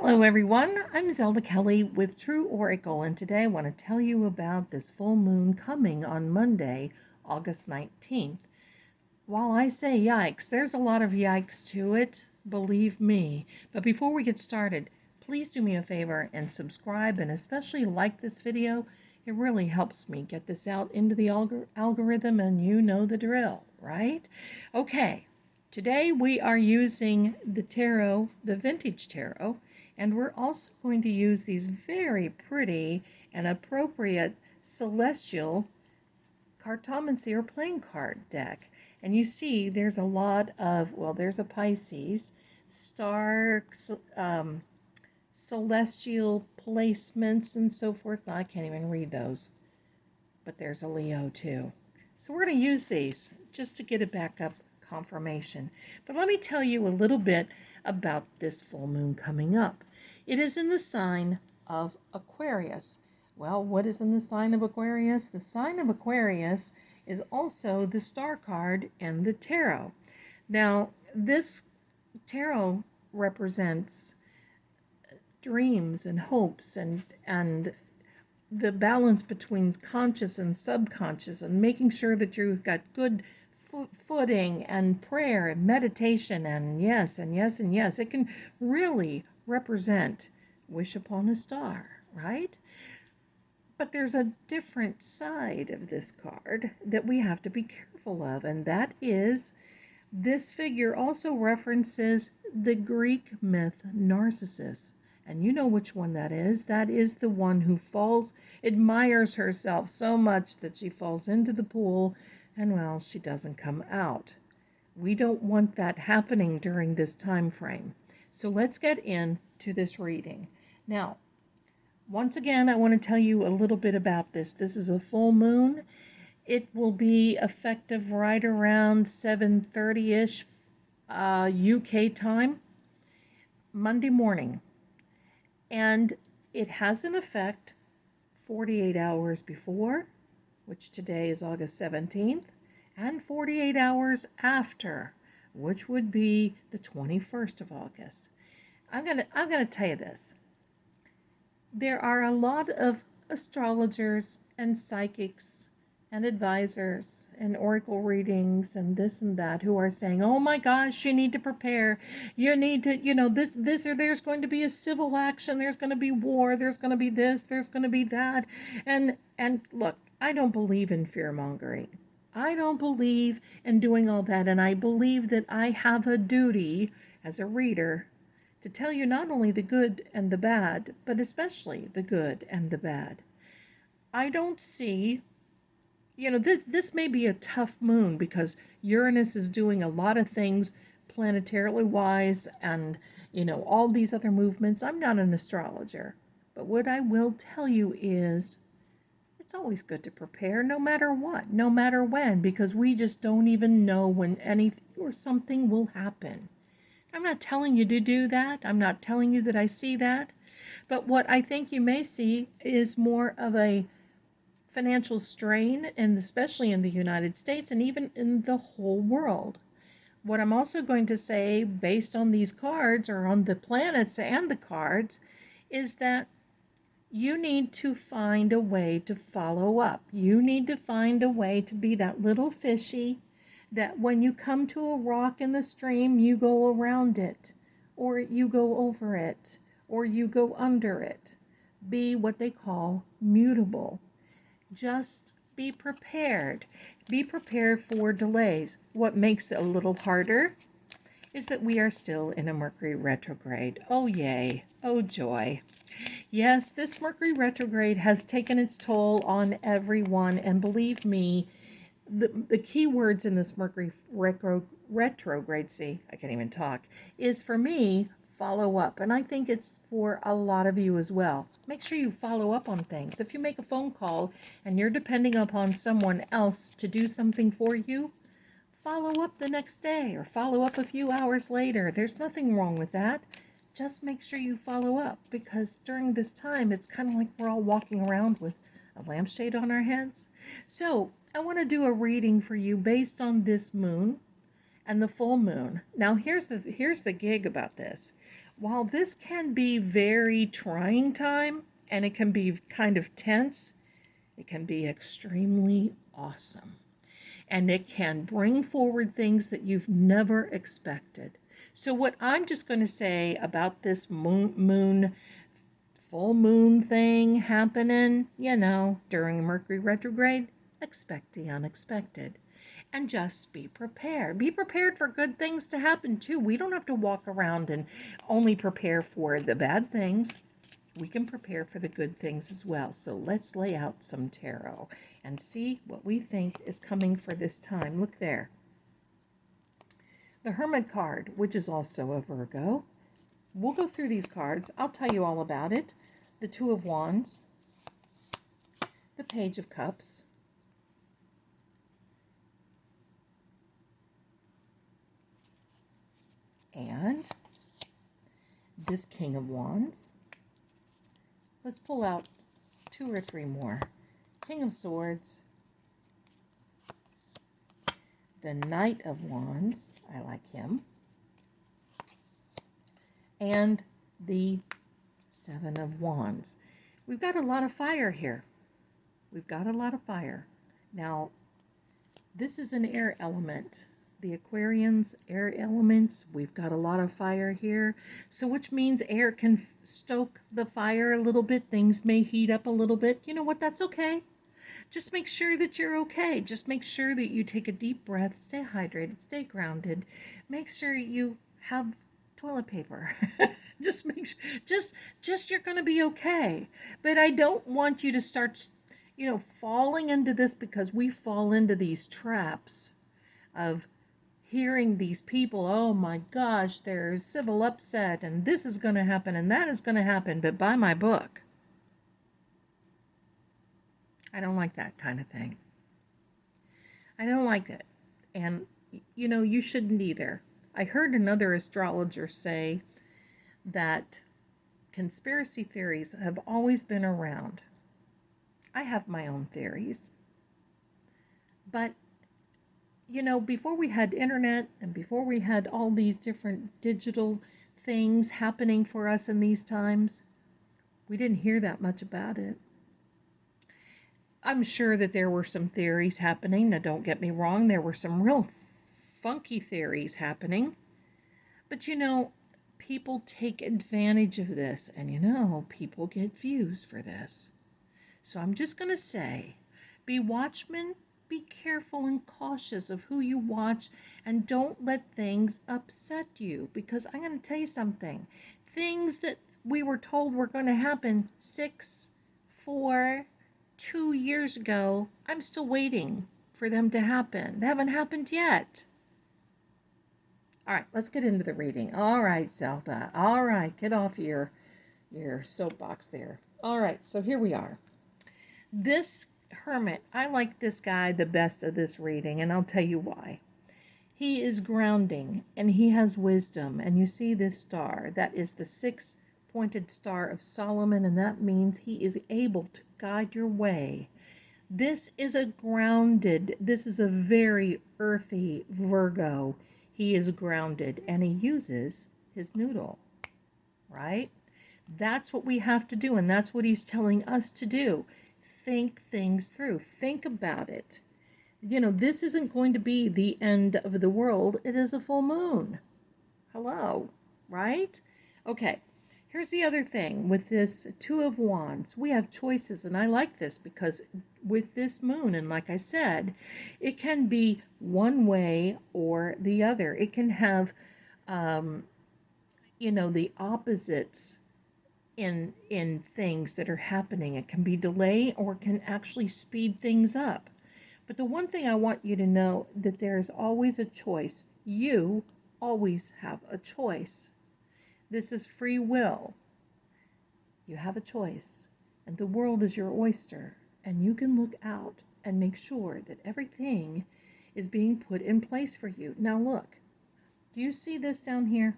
Hello everyone, I'm Zelda Kelly with True Oracle, and today I want to tell you about this full moon coming on Monday, August 19th. While I say yikes, there's a lot of yikes to it, believe me. But before we get started, please do me a favor and subscribe, and especially like this video. It really helps me get this out into the algorithm, and you know the drill, right? Okay, today we are using the tarot, the vintage tarot, and we're also going to use these very pretty and appropriate celestial Cartomancy or playing card deck. And you see there's a lot of, well, there's a Pisces, star, celestial placements and so forth. I can't even read those, but there's a Leo too. So we're going to use these just to get a backup confirmation. But let me tell you a little bit about this full moon coming up. It is in the sign of Aquarius. Well, what is in the sign of Aquarius? The sign of Aquarius is also the star card and the tarot. Now, this tarot represents dreams and hopes and the balance between conscious and subconscious, and making sure that you've got good footing and prayer and meditation and yes and yes and yes. It can really represent wish upon a star, right? But there's a different side of this card that we have to be careful of, and that is this figure also references the Greek myth Narcissus. And you know which one that is. That is the one who admires herself so much that she falls into the pool and, well, she doesn't come out. We don't want that happening during this time frame. So let's get into this reading. Now, once again, I want to tell you a little bit about this. This is a full moon. It will be effective right around 7:30-ish UK time, Monday morning. And it has an effect 48 hours before, which today is August 17th, and 48 hours after, which would be the 21st of August. I'm gonna tell you this. There are a lot of astrologers and psychics and advisors and oracle readings and this and that who are saying, oh my gosh, you need to prepare. You need to, this or there's going to be a civil action. There's going to be war. There's going to be this. There's going to be that. And look, I don't believe in fear-mongering. I don't believe in doing all that. And I believe that I have a duty as a reader to tell you not only the good and the bad, but especially the good and the bad. I don't see, this may be a tough moon because Uranus is doing a lot of things planetarily wise and, all these other movements. I'm not an astrologer, but what I will tell you is it's always good to prepare no matter what, no matter when, because we just don't even know when anything or something will happen. I'm not telling you to do that. I'm not telling you that I see that. But what I think you may see is more of a financial strain, and especially in the United States and even in the whole world. What I'm also going to say, based on these cards or on the planets and the cards, is that you need to find a way to follow up. You need to find a way to be that little fishy that when you come to a rock in the stream, you go around it, or you go over it, or you go under it. Be what they call mutable. Just be prepared. Be prepared for delays. What makes it a little harder is that we are still in a Mercury retrograde. Oh, yay. Oh, joy. Yes, this Mercury retrograde has taken its toll on everyone, and believe me, the key words in this Mercury retrograde, see, I can't even talk, is for me, follow up. And I think it's for a lot of you as well. Make sure you follow up on things. If you make a phone call and you're depending upon someone else to do something for you, follow up the next day or follow up a few hours later. There's nothing wrong with that. Just make sure you follow up, because during this time, it's kind of like we're all walking around with a lampshade on our heads. So I want to do a reading for you based on this moon and the full moon. Now here's the gig about this. While this can be very trying time and it can be kind of tense, it can be extremely awesome. And it can bring forward things that you've never expected. So what I'm just going to say about this full moon thing happening, during Mercury retrograde, expect the unexpected. And just be prepared. Be prepared for good things to happen too. We don't have to walk around and only prepare for the bad things. We can prepare for the good things as well. So let's lay out some tarot and see what we think is coming for this time. Look there. The Hermit card, which is also a Virgo. We'll go through these cards. I'll tell you all about it. The Two of Wands. The Page of Cups. And this King of Wands. Let's pull out 2 or 3 more. King of Swords. The Knight of Wands. I like him. And the Seven of Wands. We've got a lot of fire here. We've got a lot of fire. Now, this is an air element. The Aquarians, air elements, we've got a lot of fire here. So which means air can stoke the fire a little bit. Things may heat up a little bit. You know what? That's okay. Just make sure that you're okay. Just make sure that you take a deep breath, stay hydrated, stay grounded. Make sure you have toilet paper. Just make sure, just you're going to be okay. But I don't want you to start, falling into this, because we fall into these traps of hearing these people, oh my gosh, there's civil upset and this is going to happen and that is going to happen, but buy my book. I don't like that kind of thing. I don't like it. And, you shouldn't either. I heard another astrologer say that conspiracy theories have always been around. I have my own theories. But, before we had internet and before we had all these different digital things happening for us in these times, we didn't hear that much about it. I'm sure that there were some theories happening. Now, don't get me wrong. There were some real funky theories happening. But, people take advantage of this. And, people get views for this. So I'm just going to say, be watchmen. Be careful and cautious of who you watch, and don't let things upset you, because I'm going to tell you something. Things that we were told were going to happen 6, 4, 2 years ago, I'm still waiting for them to happen. They haven't happened yet. All right, let's get into the reading. All right, Zelda. All right, get off your soapbox there. All right, so here we are. This Hermit, I like this guy the best of this reading, and I'll tell you why. He is grounding, and he has wisdom, and you see this star. That is the 6-pointed star of Solomon, and that means he is able to guide your way. This is a very earthy Virgo. He is grounded, and he uses his noodle, right? That's what we have to do, and that's what he's telling us to do. Think things through. Think about it. This isn't going to be the end of the world. It is a full moon. Hello, right? Okay, here's the other thing. With this Two of Wands, we have choices, and I like this because with this moon, and like I said, it can be one way or the other. It can have, the opposites in things that are happening. It can be delay or it can actually speed things up. But the one thing I want you to know, that there's always a choice. You always have a choice. This is free will. You have a choice, and the world is your oyster, and you can look out and make sure that everything is being put in place for you. Now look, do you see this down here?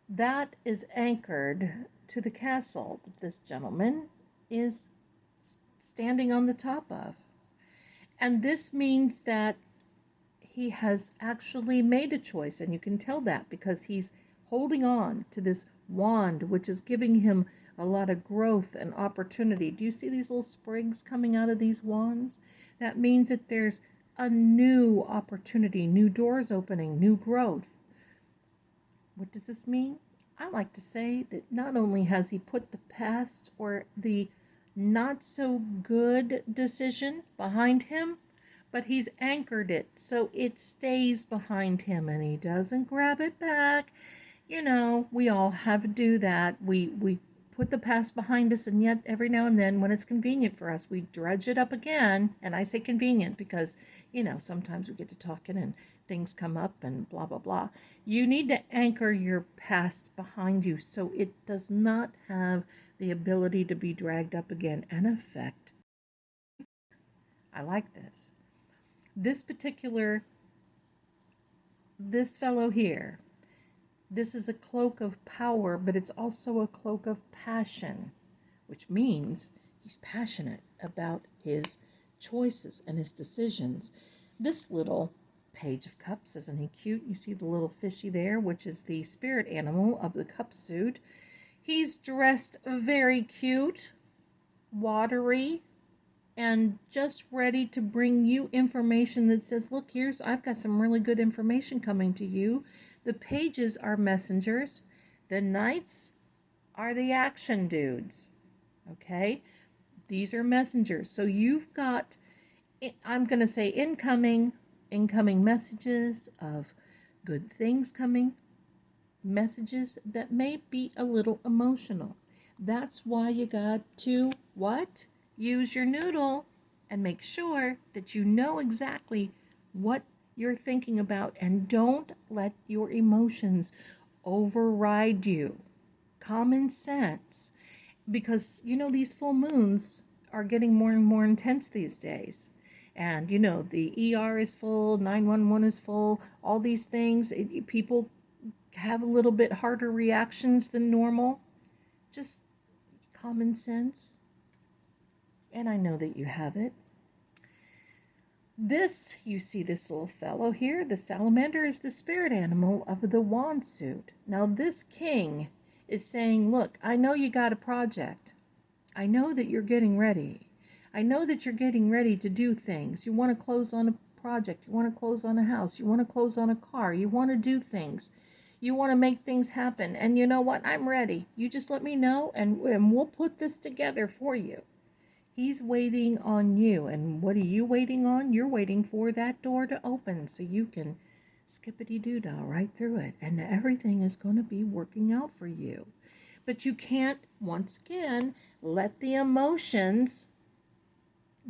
That is anchored to the castle that this gentleman is standing on the top of. And this means that he has actually made a choice, and you can tell that because he's holding on to this wand, which is giving him a lot of growth and opportunity. Do you see these little sprigs coming out of these wands? That means that there's a new opportunity, new doors opening, new growth. What does this mean? I like to say that not only has he put the past or the not so good decision behind him, but he's anchored it so it stays behind him and he doesn't grab it back. You know, we all have to do that. We put the past behind us, and yet every now and then when it's convenient for us, we dredge it up again. And I say convenient because, you know, sometimes we get to talking and things come up and blah, blah, blah. You need to anchor your past behind you so it does not have the ability to be dragged up again and affect. I like this. This fellow here, this is a cloak of power, but it's also a cloak of passion, which means he's passionate about his choices and his decisions. This little Page of Cups, isn't he cute? You see the little fishy there, which is the spirit animal of the cup suit. He's dressed very cute, watery, and just ready to bring you information that says, look, I've got some really good information coming to you. The pages are messengers. The knights are the action dudes. Okay? These are messengers. So you've got, I'm going to say incoming messages of good things coming, messages that may be a little emotional. That's why you got to, what? Use your noodle and make sure that you know exactly what you're thinking about, and don't let your emotions override you. Common sense. Because, you know, these full moons are getting more and more intense these days. And, you know, the ER is full, 911 is full, all these things. People have a little bit harder reactions than normal. Just common sense. And I know that you have it. This, you see this little fellow here, the salamander, is the spirit animal of the wand suit. Now this king is saying, look, I know you got a project. I know that you're getting ready. I know that you're getting ready to do things. You want to close on a project. You want to close on a house. You want to close on a car. You want to do things. You want to make things happen. And you know what? I'm ready. You just let me know, and we'll put this together for you. He's waiting on you. And what are you waiting on? You're waiting for that door to open so you can skippity-doo-dah right through it. And everything is going to be working out for you. But you can't, once again, let the emotions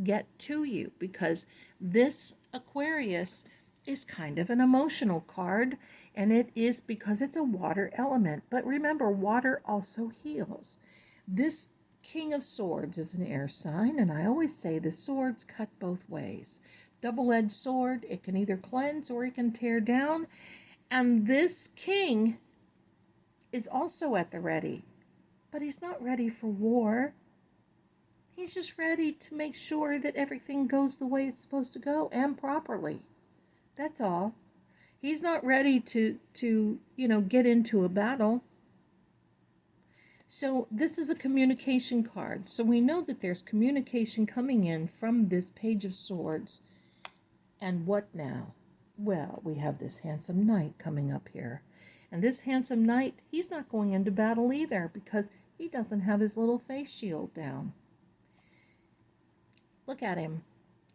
get to you, because this Aquarius is kind of an emotional card, and it is because it's a water element. But remember, water also heals. This King of Swords is an air sign, and I always say the swords cut both ways. Double-edged sword, it can either cleanse or it can tear down. And this king is also at the ready, but he's not ready for war. He's just ready to make sure that everything goes the way it's supposed to go and properly. That's all. He's not ready to get into a battle. So this is a communication card. So we know that there's communication coming in from this Page of Swords. And what now? Well, we have this handsome knight coming up here. And this handsome knight, he's not going into battle either, because he doesn't have his little face shield down. Look at him.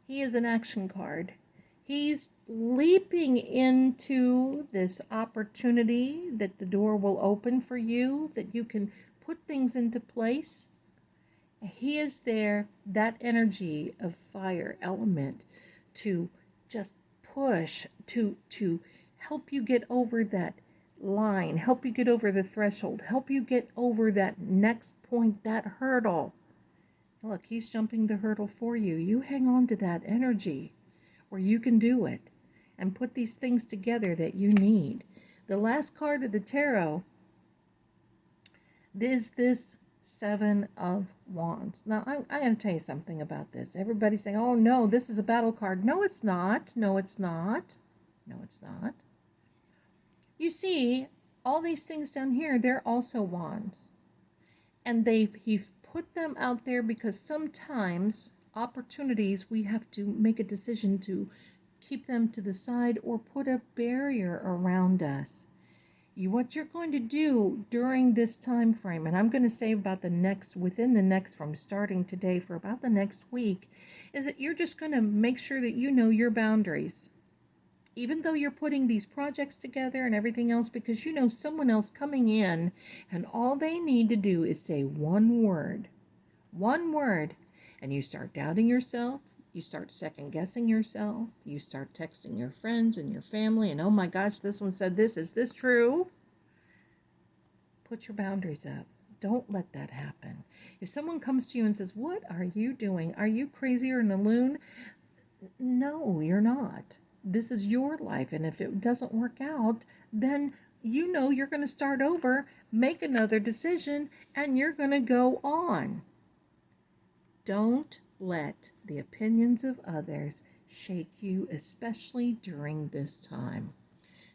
He is an action card. He's leaping into this opportunity that the door will open for you, that you can put things into place. He is there, that energy of fire element, to just push, to help you get over that line, help you get over the threshold, help you get over that next point, that hurdle. Look, he's jumping the hurdle for you. You hang on to that energy where you can do it and put these things together that you need. The last card of the tarot is this Seven of Wands. Now, I'm going to tell you something about this. Everybody's saying, oh, no, this is a battle card. No, it's not. No, it's not. No, it's not. You see, All these things down here, they're also wands. And he's put them out there because sometimes opportunities, we have to make a decision to keep them to the side or put a barrier around us. What you're going to do during this time frame, and I'm going to say about within the next, from starting today for about the next week, is that you're just going to make sure that you know your boundaries. Even though you're putting these projects together and everything else, because you know someone else coming in and all they need to do is say one word, and you start doubting yourself, you start second guessing yourself, you start texting your friends and your family, and oh my gosh, this one said this, is this true? Put your boundaries up. Don't let that happen. If someone comes to you and says, what are you doing? Are you crazy or in a loon? No, you're not. This is your life, and if it doesn't work out, then you know you're going to start over, make another decision, and you're going to go on. Don't let the opinions of others shake you, especially during this time.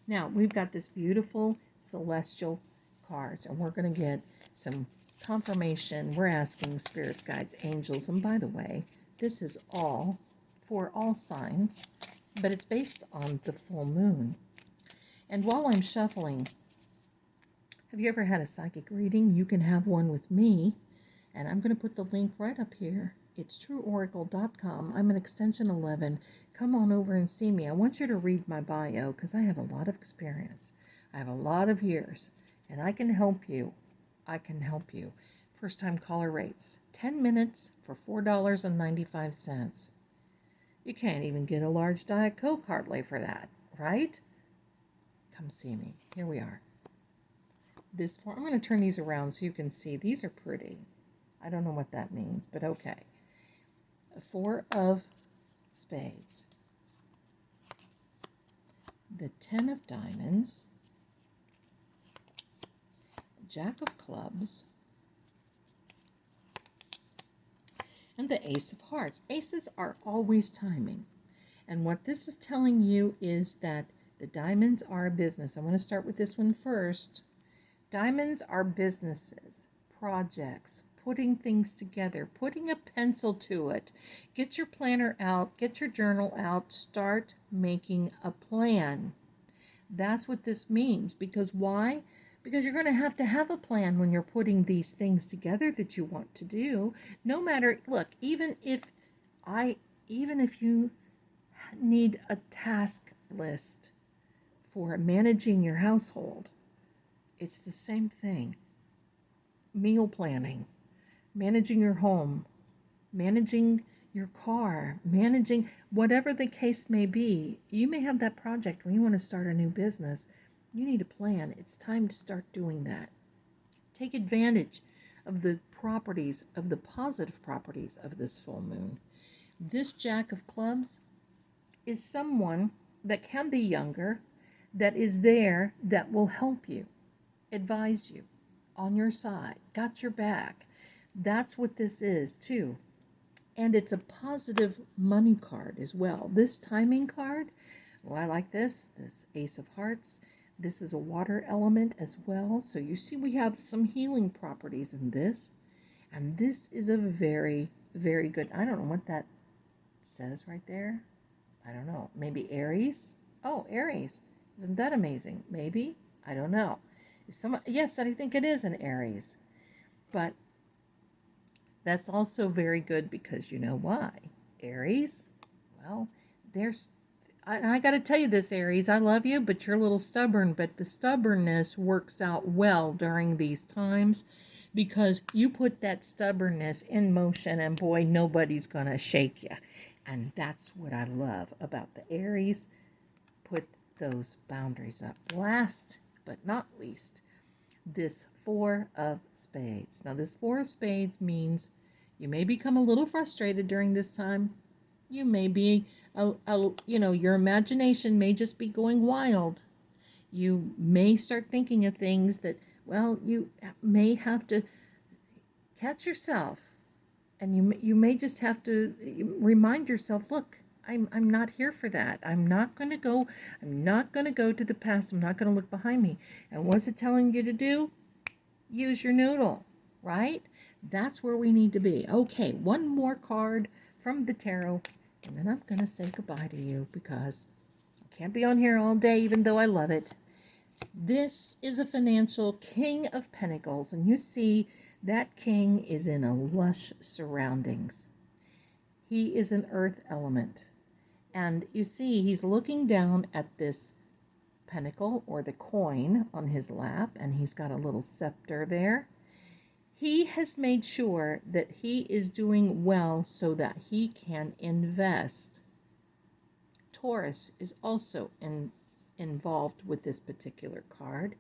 Now, we've got this beautiful celestial cards, and we're going to get some confirmation. We're asking spirits, guides, angels, and by the way, this is all for all signs, but it's based on the full moon. And while I'm shuffling, have you ever had a psychic reading? You can have one with me, and I'm going to put the link right up here. It's trueoracle.com. I'm an extension 11. Come on over and see me. I want you to read my bio because I have a lot of experience. I have a lot of years, and I can help you. I can help you. First time caller rates, 10 minutes for $4.95. You can't even get a large Diet Coke hardly for that, right? Come see me. Here we are. I'm going to turn these around so you can see. These are pretty. I don't know what that means, but okay. 4 of spades. The 10 of diamonds. Jack of clubs. And the Ace of Hearts. Aces are always timing. And what this is telling you is that the diamonds are a business. I'm going to start with this one first. Diamonds are businesses, projects, putting things together, putting a pencil to it. Get your planner out, get your journal out, start making a plan. That's what this means. Because why? Because you're going to have a plan when you're putting these things together that you want to do. No matter, look, even if you need a task list for managing your household, it's the same thing. Meal planning, managing your home, managing your car, managing whatever the case may be. You may have that project where you want to start a new business. You need a plan. It's time to start doing that. Take advantage of the properties, of the positive properties of this full moon. This Jack of Clubs is someone that can be younger, that is there, that will help you, advise you, on your side, got your back. That's what this is too. And it's a positive money card as well. This timing card, well, I like this Ace of Hearts. This is a water element as well. So you see we have some healing properties in this. And this is a very, very good, I don't know what that says right there. I don't know. Maybe Aries? Oh, Aries. Isn't that amazing? Maybe? I don't know. Yes, I think it is an Aries. But that's also very good because you know why? Aries, well, I got to tell you this, Aries, I love you, but you're a little stubborn. But the stubbornness works out well during these times because you put that stubbornness in motion, and boy, nobody's going to shake you. And that's what I love about the Aries. Put those boundaries up. Last but not least, this 4 of spades. Now, this 4 of spades means you may become a little frustrated during this time. You may be, your imagination may just be going wild. You may start thinking of things that, well, you may have to catch yourself. And you may just have to remind yourself, look, I'm not here for that. I'm not going to go to the past. I'm not going to look behind me. And what's it telling you to do? Use your noodle, right? That's where we need to be. Okay, one more card from the tarot, and then I'm going to say goodbye to you because I can't be on here all day, even though I love it. This is a financial King of Pentacles, and you see that king is in a lush surroundings. He is an earth element. And you see he's looking down at this pentacle or the coin on his lap, and he's got a little scepter there. He has made sure that he is doing well so that he can invest. Taurus is also involved with this particular card,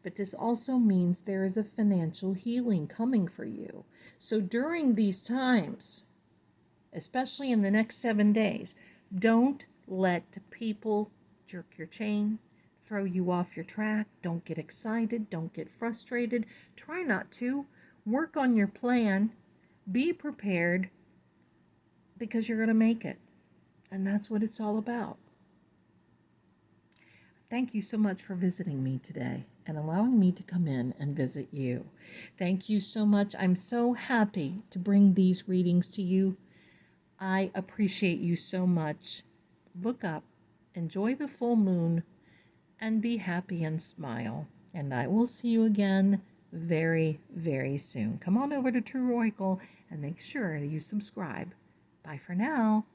but this also means there is a financial healing coming for you. So during these times, especially in the next 7 days, don't let people jerk your chain, throw you off your track. Don't get excited. Don't get frustrated. Try not to. Work on your plan. Be prepared because you're going to make it. And that's what it's all about. Thank you so much for visiting me today and allowing me to come in and visit you. Thank you so much. I'm so happy to bring these readings to you. I appreciate you so much. Look up, enjoy the full moon, and be happy and smile. And I will see you again very, very soon. Come on over to True Oracle and make sure you subscribe. Bye for now.